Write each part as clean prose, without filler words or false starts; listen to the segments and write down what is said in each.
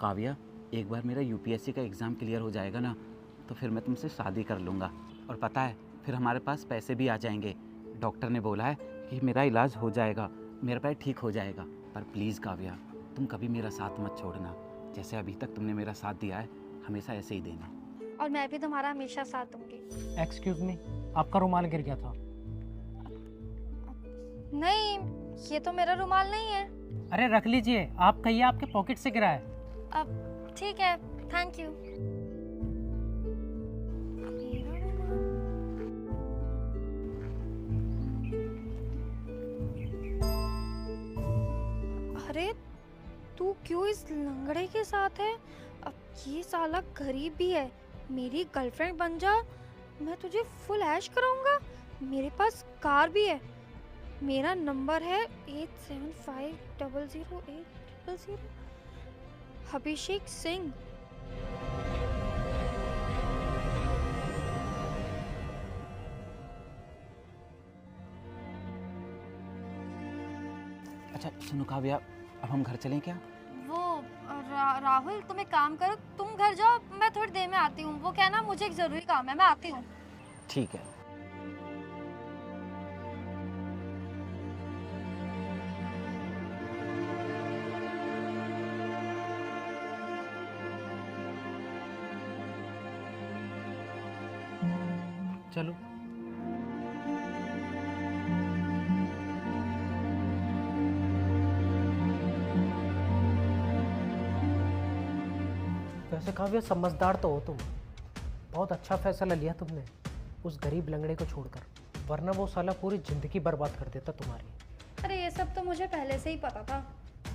काव्या, एक बार मेरा यूपीएससी का एग्ज़ाम क्लियर हो जाएगा ना, तो फिर मैं तुमसे शादी कर लूँगा। और पता है, फिर हमारे पास पैसे भी आ जाएंगे। डॉक्टर ने बोला है कि मेरा इलाज हो जाएगा, मेरा पैर ठीक हो जाएगा। पर प्लीज़ काव्या, तुम कभी मेरा साथ मत छोड़ना। जैसे अभी तक तुमने मेरा साथ दिया है, हमेशा ऐसे ही देना। और मैं भी तुम्हारा हमेशा साथ दूंगी। एक्सक्यूज मी, आपका रुमाल गिर गया था। नहीं, ये तो मेरा रुमाल नहीं है। अरे रख लीजिए, आप कहिए आपके पॉकेट से गिरा है। अब ठीक है, थैंक यू। अरे तू क्यों इस लंगड़े के साथ है? अब ये साला गरीब भी है। मेरी गर्लफ्रेंड बन जा, मैं तुझे फुल ऐश कराऊंगा। मेरे पास कार भी है। मेरा नंबर है 87500800। अभिषेक सिंह। अच्छा सुनो काव्या, अब हम घर चलें क्या? वो राहुल, तुम एक काम करो, तुम घर जाओ, मैं थोड़ी देर में आती हूँ। वो क्या ना, मुझे एक जरूरी काम है, मैं आती हूँ। ठीक है। चलो। वैसे काव्या, समझदार तो हो तुम। बहुत अच्छा फैसला लिया तुमने उस गरीब लंगड़े को छोड़कर, वरना वो साला पूरी जिंदगी बर्बाद कर देता तुम्हारी। अरे ये सब तो मुझे पहले से ही पता था।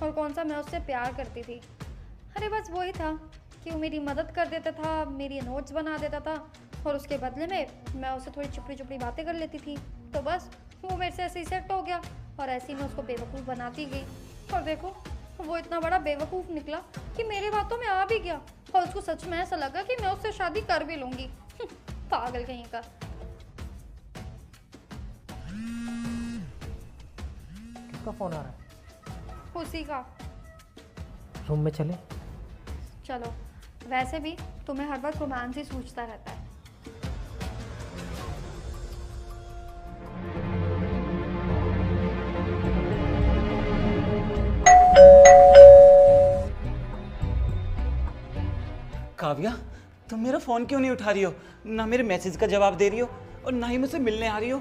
और कौन सा मैं उससे प्यार करती थी। अरे बस वही था कि वो मेरी मदद कर देता था, मेरी नोट्स बना देता था, और उसके बदले में मैं उससे थोड़ी चुपड़ी चुपड़ी बातें कर लेती थी। तो बस वो मेरे से ऐसे ही सेट हो गया, और ऐसे ही मैं उसको बेवकूफ़ बनाती गई। और देखो, वो इतना बड़ा बेवकूफ़ निकला कि मेरे बातों में आ भी गया, और उसको सच में ऐसा लगा कि मैं उससे शादी कर भी लूँगी। पागल कहीं का। किसका फोन आ रहा है? उसी का। रूम में चले? चलो। वैसे भी तुम्हें हर वक्त रोमांस ही सूझता रहता है। काव्या, तुम मेरा फ़ोन क्यों नहीं उठा रही हो? ना मेरे मैसेज का जवाब दे रही हो, और ना ही मुझसे मिलने आ रही हो।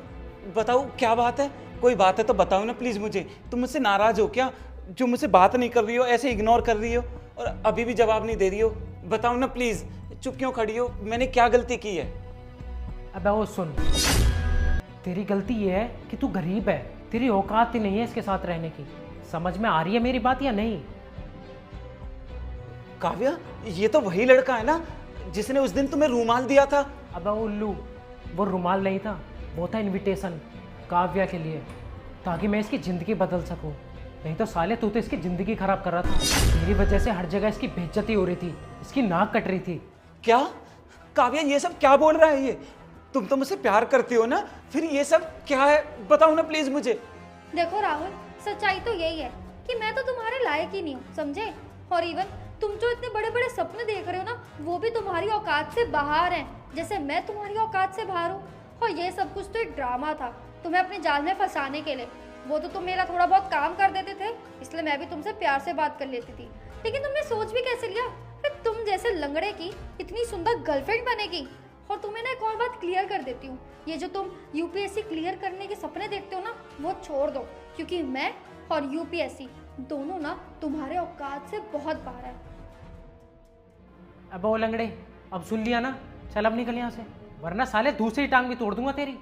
बताओ क्या बात है? कोई बात है तो बताओ ना प्लीज़ मुझे। तुम मुझसे नाराज़ हो क्या, जो मुझसे बात नहीं कर रही हो, ऐसे इग्नोर कर रही हो, और अभी भी जवाब नहीं दे रही हो? बताओ ना प्लीज़, चुप क्यों खड़ी हो? मैंने क्या गलती की है? अबे वो सुन, तेरी गलती ये है कि तू गरीब है, तेरी औकात ही नहीं है इसके साथ रहने की। समझ में आ रही है मेरी बात या नहीं? काव्या, ये तो वही लड़का है ना जिसने उस दिन तुम्हें रूमाल दिया था? अबे उल्लू, वो रुमाल नहीं था, वो था इनविटेशन काव्या के लिए, ताकि मैं इसकी ज़िंदगी बदल सकूं। नहीं तो साले तू तो इसकी ज़िंदगी खराब कर रहा था। मेरी वजह से हर जगह इसकी बेइज्जती हो रही थी, इसकी नाक कट रही थी। क्या? काव्या, ये सब क्या बोल रहा है ये? तुम तो मुझसे प्यार करती हो ना, फिर ये सब क्या है? बताओ ना प्लीज़ मुझे। देखो राहुल, सच्चाई तो यही है कि मैं तो तुम्हारे लायक ही नहीं हूँ, समझे? और इवन तुम जो इतने बड़े बड़े सपने देख रहे हो ना, वो भी तुम्हारी औकात से बाहर हैं, जैसे मैं तुम्हारी औकात से बाहर हूँ। और ये सब कुछ तो एक ड्रामा था, तुम्हें अपने जाल में फंसाने के लिए। वो तो तुम मेरा थोड़ा बहुत काम कर देते थे, इसलिए मैं भी तुमसे प्यार से बात कर लेती थी। लेकिन तुमने सोच भी कैसे लिया कि तुम जैसे लंगड़े की इतनी सुंदर गर्लफ्रेंड बनेगी? और तुम्हें ना एक और बात क्लियर कर देती हूँ, ये जो तुम यूपीएससी क्लियर करने के सपने देखते हो ना, वो छोड़ दो, क्योंकि मैं और यूपीएससी दोनों ना तुम्हारे औकात से बहुत बाहर है। अब वो लंगड़े, अब सुन लिया ना, चल अब निकल यहाँ से, वरना साले दूसरी टांग भी तोड़ दूंगा तेरी।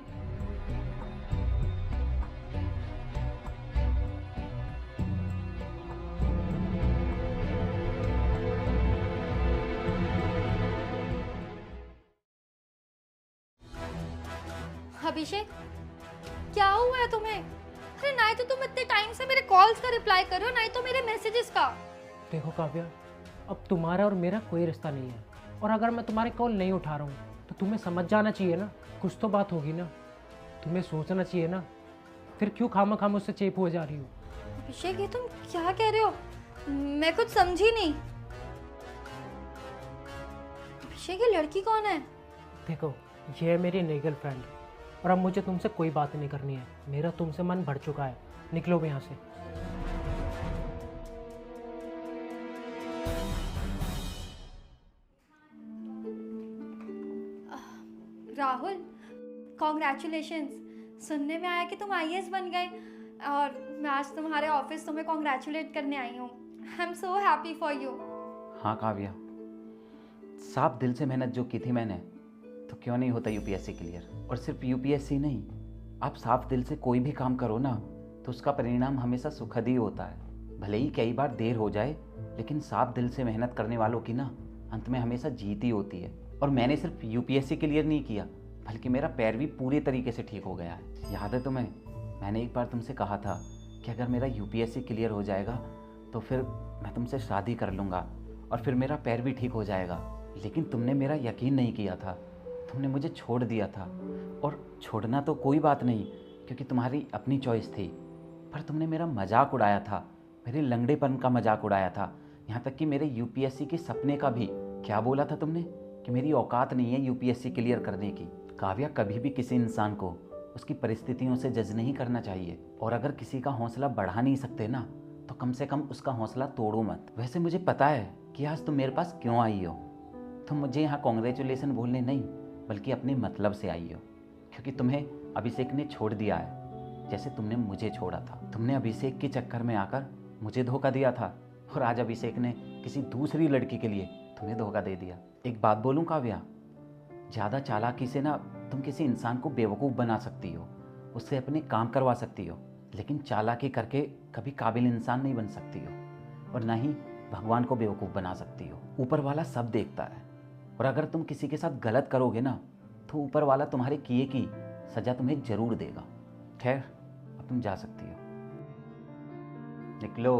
अभिषेक, क्या हुआ है तुम्हें? अरे ना ही तो तुम इतने टाइम से मेरे कॉल्स का रिप्लाई कर रहे हो, ना ही तो मेरे मैसेजेस का। देखो काव्या, अब तुम्हारा और मेरा कोई रिश्ता नहीं है, और अगर मैं तुम्हारे कॉल नहीं उठा रहा हूँ तो तुम्हें समझ जाना चाहिए ना, कुछ तो बात होगी ना, तुम्हें सोचना चाहिए ना, फिर क्यों खामा मुझसे चेप हो जा रही हो? अभिषेक, ये तुम क्या कह रहे हो? मैं कुछ समझी नहीं। पीछे की लड़की कौन है? देखो, ये है मेरी नई गर्लफ्रेंड और अब मुझे तुमसे कोई बात नहीं करनी है। मेरा तुमसे मन भर चुका है, निकलो भी यहाँ से। राहुल, कॉन्ग्रेचुलेशंस। सुनने में आया कि तुम आईएएस बन गए और मैं आज तुम्हारे ऑफिस तुम्हें कॉन्ग्रेचुलेट करने आई हूँ। I am so happy for you. हाँ काव्या, साफ दिल से मेहनत जो की थी मैंने, तो क्यों नहीं होता यूपीएससी क्लियर। और सिर्फ यूपीएससी नहीं, आप साफ दिल से कोई भी काम करो ना तो उसका परिणाम हमेशा सुखद ही होता है। भले ही कई बार देर हो जाए, लेकिन साफ दिल से मेहनत करने वालों की ना अंत में हमेशा जीत ही होती है। और मैंने सिर्फ यूपीएससी क्लियर नहीं किया, बल्कि मेरा पैर भी पूरी तरीके से ठीक हो गया है। याद है तुम्हें, मैंने एक बार तुमसे कहा था कि अगर मेरा यूपीएससी क्लियर हो जाएगा तो फिर मैं तुमसे शादी कर लूँगा और फिर मेरा पैर भी ठीक हो जाएगा। लेकिन तुमने मेरा यकीन नहीं किया था, तुमने मुझे छोड़ दिया था। और छोड़ना तो कोई बात नहीं, क्योंकि तुम्हारी अपनी चॉइस थी, पर तुमने मेरा मजाक उड़ाया था, मेरे लंगड़ेपन का मजाक उड़ाया था, यहाँ तक कि मेरे यूपीएससी के सपने का भी। क्या बोला था तुमने? कि मेरी औकात नहीं है यूपीएससी क्लियर करने की। काव्या, कभी भी किसी इंसान को उसकी परिस्थितियों से जज नहीं करना चाहिए। और अगर किसी का हौसला बढ़ा नहीं सकते ना, तो कम से कम उसका हौसला तोड़ो मत। वैसे मुझे पता है कि आज तुम मेरे पास क्यों आई हो। तुम मुझे यहाँ कॉन्ग्रेचुलेसन बोलने नहीं, बल्कि अपने मतलब से आई हो, क्योंकि तुम्हें अभिषेक ने छोड़ दिया है, जैसे तुमने मुझे छोड़ा था। तुमने अभिषेक के चक्कर में आकर मुझे धोखा दिया था, और आज अभिषेक ने किसी दूसरी लड़की के लिए तुम्हें धोखा दे दिया। एक बात बोलूं काव्या, ज़्यादा चालाकी से ना तुम किसी इंसान को बेवकूफ़ बना सकती हो, उससे अपने काम करवा सकती हो, लेकिन चालाकी करके कभी काबिल इंसान नहीं बन सकती हो, और ना ही भगवान को बेवकूफ़ बना सकती हो। ऊपर वाला सब देखता है, और अगर तुम किसी के साथ गलत करोगे ना, तो ऊपर वाला तुम्हारे किए की सज़ा तुम्हें ज़रूर देगा। खैर, अब तुम जा सकती हो, निकलो।